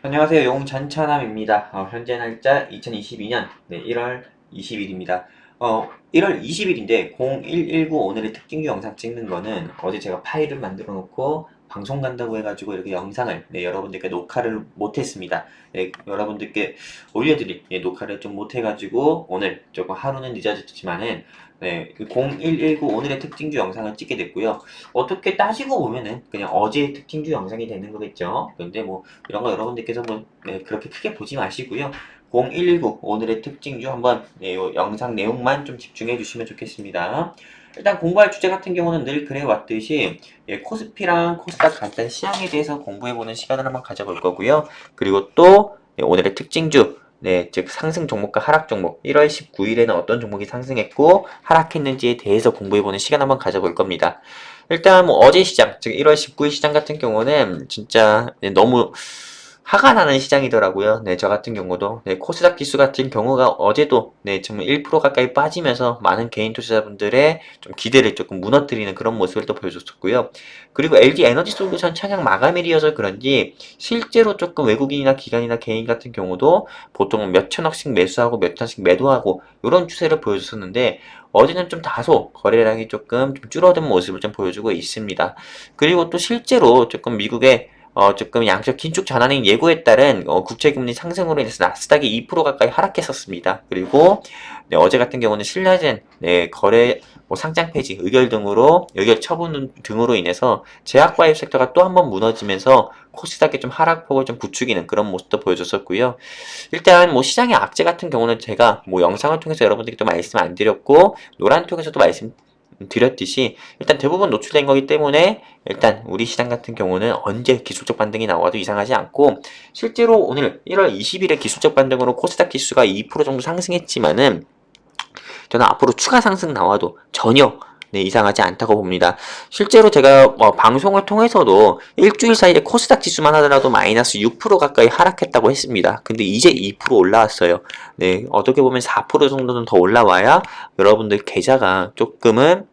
안녕하세요. 용전천함입니다. 현재 날짜 2022년 1월 20일입니다. 1월 20일인데 0119 오늘의 특징주 영상 찍는 거는 어제 제가 파일을 만들어 놓고 방송 간다고 해가지고 이렇게 영상을 여러분들께 녹화를 못했습니다. 여러분들께 올려드릴 녹화를 좀 못해가지고 오늘 조금 하루는 늦어졌지만은 0119 오늘의 특징주 영상을 찍게 됐고요. 어떻게 따지고 보면은 그냥 어제의 특징주 영상이 되는 거겠죠. 그런데 뭐 이런 거 여러분들께서 뭐 그렇게 크게 보지 마시고요. 0119 오늘의 특징주 한번 요 영상 내용만 좀 집중해 주시면 좋겠습니다. 일단 공부할 주제 같은 경우는 늘 그래왔듯이 코스피랑 코스닥 간단 시황에 대해서 공부해보는 시간을 한번 가져볼 거고요. 그리고 또 오늘의 특징주 즉 상승 종목과 하락 종목 1월 19일에는 어떤 종목이 상승했고 하락했는지에 대해서 공부해보는 시간 한번 가져볼 겁니다. 일단 뭐 어제 시장, 즉 1월 19일 시장 같은 경우는 진짜 너무 화가 나는 시장이더라고요. 저 같은 경우도 코스닥 지수 같은 경우가 어제도 정말 1% 가까이 빠지면서 많은 개인 투자자분들의 좀 기대를 조금 무너뜨리는 그런 모습을 또 보여줬었고요. 그리고 LG 에너지 솔루션 찬양 마감일이어서 그런지 실제로 조금 외국인이나 기관이나 개인 같은 경우도 보통 몇 천억씩 매수하고 몇 천씩 매도하고 이런 추세를 보여줬었는데 어제는 좀 다소 거래량이 조금 좀 줄어든 모습을 좀 보여주고 있습니다. 그리고 또 실제로 조금 미국의 조금 양적 긴축 전환의 예고에 따른 국채금리 상승으로 인해서 나스닥이 2% 가까이 하락했었습니다. 그리고 어제 같은 경우는 신라젠 거래 상장 폐지 의결 처분 등으로 인해서 제약바이오 섹터가 또 한 번 무너지면서 코스닥의 좀 하락폭을 좀 부추기는 그런 모습도 보여줬었고요. 일단 뭐 시장의 악재 같은 경우는 제가 뭐 영상을 통해서 여러분들께 또 말씀 안 드렸고 노란 통에서도 말씀 드렸듯이 일단 대부분 노출된 거기 때문에 일단 우리 시장 같은 경우는 언제 기술적 반등이 나와도 이상하지 않고 실제로 오늘 1월 20일에 기술적 반등으로 코스닥 지수가 2% 정도 상승했지만은 저는 앞으로 추가 상승 나와도 전혀 이상하지 않다고 봅니다. 실제로 제가 방송을 통해서도 일주일 사이에 코스닥 지수만 하더라도 마이너스 6% 가까이 하락했다고 했습니다. 근데 이제 2% 올라왔어요. 어떻게 보면 4% 정도는 더 올라와야 여러분들 계좌가 조금은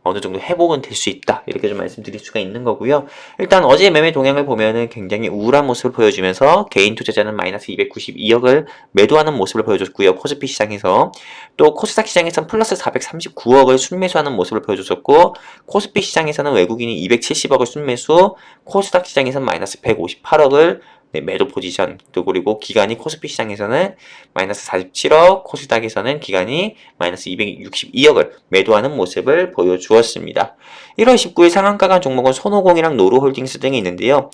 어느 정도 회복은 될 수 있다. 이렇게 좀 말씀드릴 수가 있는 거고요. 일단 어제 매매 동향을 보면은 굉장히 우울한 모습을 보여주면서 개인 투자자는 마이너스 292억을 매도하는 모습을 보여줬고요. 코스피 시장에서 또 코스닥 시장에서는 플러스 439억을 순매수하는 모습을 보여줬었고 코스피 시장에서는 외국인이 270억을 순매수, 코스닥 시장에서는 마이너스 158억을 매도 포지션, 또 그리고 기간이 코스피 시장에서는 마이너스 47억, 코스닥에서는 기간이 마이너스 262억을 매도하는 모습을 보여주었습니다. 1월 19일 상한가 간 종목은 손오공이랑 노루홀딩스 등이 있는데요.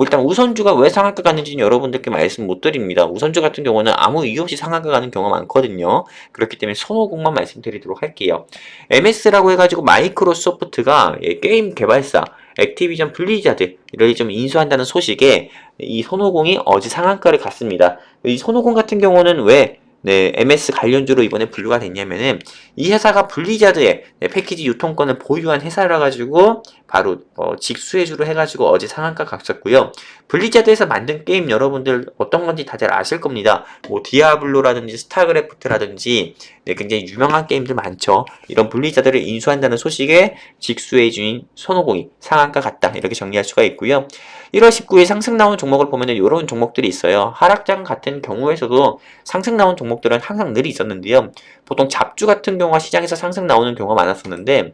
일단 우선주가 왜 상한가 갔는지는 여러분들께 말씀 못 드립니다. 우선주 같은 경우는 아무 이유 없이 상한가 가는 경우가 많거든요. 그렇기 때문에 손오공만 말씀드리도록 할게요. MS라고 해가지고 마이크로소프트가 게임 개발사 액티비전 블리자드를 좀 인수한다는 소식에 이 손오공이 어제 상한가를 갔습니다. 이 손오공 같은 경우는 왜 MS 관련주로 이번에 분류가 됐냐면은 이 회사가 블리자드의 패키지 유통권을 보유한 회사라 가지고 바로 직수혜주로 해가지고 어제 상한가 갔었고요. 블리자드에서 만든 게임 여러분들 어떤 건지 다들 아실 겁니다. 뭐 디아블로라든지 스타크래프트라든지 굉장히 유명한 게임들 많죠. 이런 블리자드를 인수한다는 소식에 직수혜주인 손오공이 상한가 갔다 이렇게 정리할 수가 있고요. 1월 19일 상승 나온 종목을 보면 이런 종목들이 있어요. 하락장 같은 경우에서도 상승 나온 종목들은 항상 늘 있었는데요. 보통 잡주 같은 경우가 시장에서 상승 나오는 경우가 많았었는데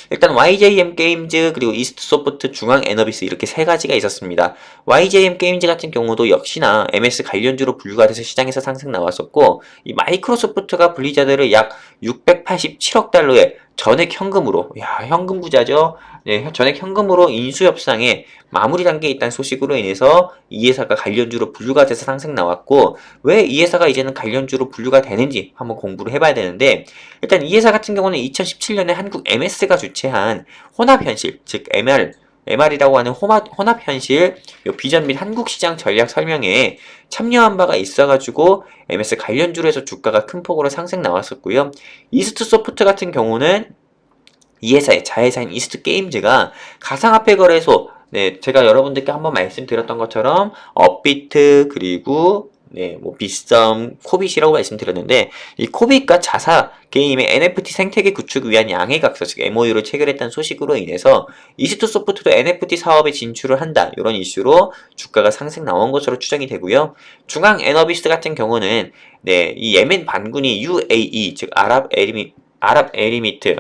일단 YJM 게임즈 그리고 이스트소프트 중앙에너비스 이렇게 세 가지가 있었습니다. YJM 게임즈 같은 경우도 역시나 MS 관련주로 분류가 돼서 시장에서 상승 나왔었고 이 마이크로소프트가 블리자드를 약 687억 달러의 전액 현금으로 현금 부자죠. 전액 현금으로 인수 협상에 마무리 단계에 있다는 소식으로 인해서 이 회사가 관련주로 분류가 돼서 상승 나왔고 왜 이 회사가 이제는 관련주로 분류가 되는지 한번 공부를 해봐야 되는데 일단 이 회사 같은 경우는 2017년에 한국 MS가 주최한 혼합현실 즉 MR이라고 하는 혼합현실 비전 및 한국시장 전략 설명회에 참여한 바가 있어가지고 MS 관련주로 해서 주가가 큰 폭으로 상승 나왔었고요. 이스트소프트 같은 경우는 이 회사의 자회사인 이스트게임즈가 가상화폐 거래소 제가 여러분들께 한번 말씀드렸던 것처럼 업비트 그리고 네, 뭐 비썸, 코빗이라고 말씀드렸는데 이 코빗과 자사 게임의 NFT 생태계 구축을 위한 양해각서, 즉 MOU를 체결했다는 소식으로 인해서 이시투 소프트도 NFT 사업에 진출을 한다, 이런 이슈로 주가가 상승 나온 것으로 추정이 되고요. 중앙 에너비스 같은 경우는 네, 이 예멘 반군이 UAE, 즉 아랍에미리트,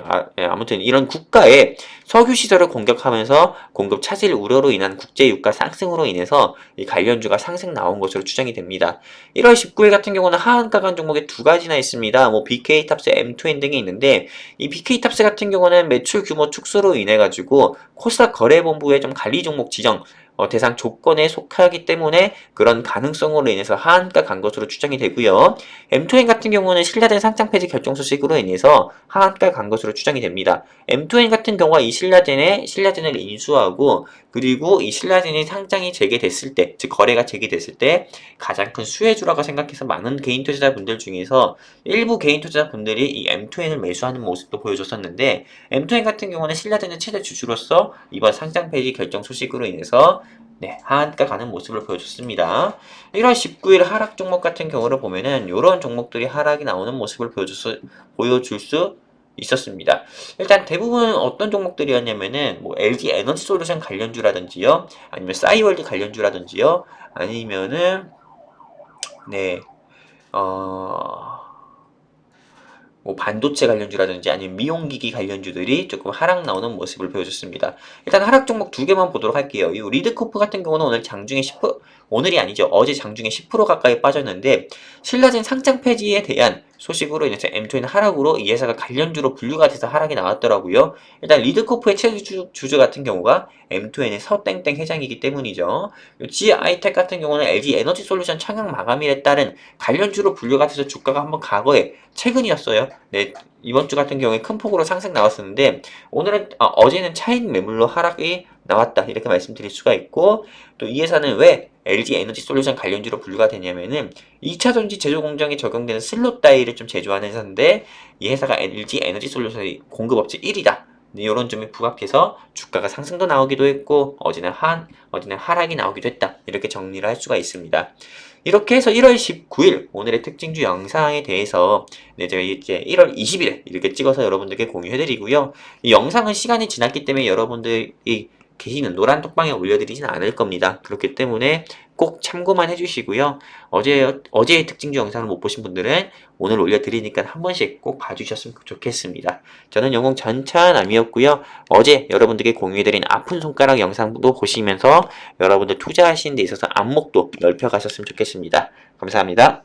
아무튼 이런 국가의 석유 시설을 공격하면서 공급 차질 우려로 인한 국제 유가 상승으로 인해서 이 관련주가 상승 나온 것으로 추정이 됩니다. 1월 19일 같은 경우는 하한가 간 종목에 두 가지나 있습니다. 뭐 BK탑스, M2N 등이 있는데 이 BK탑스 같은 경우는 매출 규모 축소로 인해 가지고 코스닥 거래본부의 좀 관리 종목 지정 대상 조건에 속하기 때문에 그런 가능성으로 인해서 하한가 간 것으로 추정이 되고요. M2N 같은 경우는 신라젠 상장 폐지 결정 소식으로 인해서 하한가 간 것으로 추정이 됩니다. M2N 같은 경우가 이 신라젠을 인수하고 그리고 이 신라젠이 상장이 재개됐을 때, 즉 거래가 재개됐을 때 가장 큰 수혜주라고 생각해서 많은 개인 투자자분들 중에서 일부 개인 투자자분들이 이 M2N을 매수하는 모습도 보여줬었는데 M2N 같은 경우는 신라젠의 최대 주주로서 이번 상장 폐지 결정 소식으로 인해서 네, 하한가 가는 모습을 보여줬습니다. 1월 19일 하락 종목 같은 경우를 보면은 이런 종목들이 하락이 나오는 모습을 보여줄 수 있었습니다. 일단 대부분 어떤 종목들이었냐면은 뭐 LG 에너지 솔루션 관련주라든지요, 아니면 싸이월드 관련주라든지요, 아니면은 네, 뭐 반도체 관련주라든지 아니면 미용기기 관련주들이 조금 하락 나오는 모습을 보여줬습니다. 일단 하락 종목 두 개만 보도록 할게요. 이 리드코프 같은 경우는 오늘 장중에 10%, 오늘이 아니죠. 어제 장중에 10% 가까이 빠졌는데 신라젠 상장 폐지에 대한 소식으로 인해서 M2N 하락으로 이 회사가 관련주로 분류가 돼서 하락이 나왔더라고요. 일단 리드코프의 최주 주주 같은 경우가 M2N의 서땡땡 회장이기 때문이죠. GI텍 같은 경우는 LG 에너지 솔루션 착용 마감일에 따른 관련주로 분류가 돼서 주가가 한번 과거에 최근이었어요. 네, 이번 주 같은 경우에 큰 폭으로 상승 나왔었는데 어제는 차익 매물로 하락이 나왔다, 이렇게 말씀드릴 수가 있고, 또 이 회사는 왜 LG 에너지 솔루션 관련주로 분류가 되냐면은 2차 전지 제조 공정에 적용되는 슬롯 다이를 좀 제조하는 회사인데 이 회사가 LG 에너지 솔루션의 공급업체 1위다. 네, 이런 점이 부각해서 주가가 상승도 나오기도 했고 어제는 하락이 나오기도 했다, 이렇게 정리를 할 수가 있습니다. 이렇게 해서 1월 19일 오늘의 특징주 영상에 대해서 네, 제가 이제 1월 20일에 이렇게 찍어서 여러분들께 공유해드리고요. 이 영상은 시간이 지났기 때문에 여러분들이 계시는 노란 톡방에 올려드리진 않을 겁니다. 그렇기 때문에 꼭 참고만 해주시고요. 어제의 특징주 영상을 못 보신 분들은 오늘 올려드리니까 한 번씩 꼭 봐주셨으면 좋겠습니다. 저는 영웅 전차남이었고요. 어제 여러분들께 공유해드린 아픈 손가락 영상도 보시면서 여러분들 투자하시는 데 있어서 안목도 넓혀가셨으면 좋겠습니다. 감사합니다.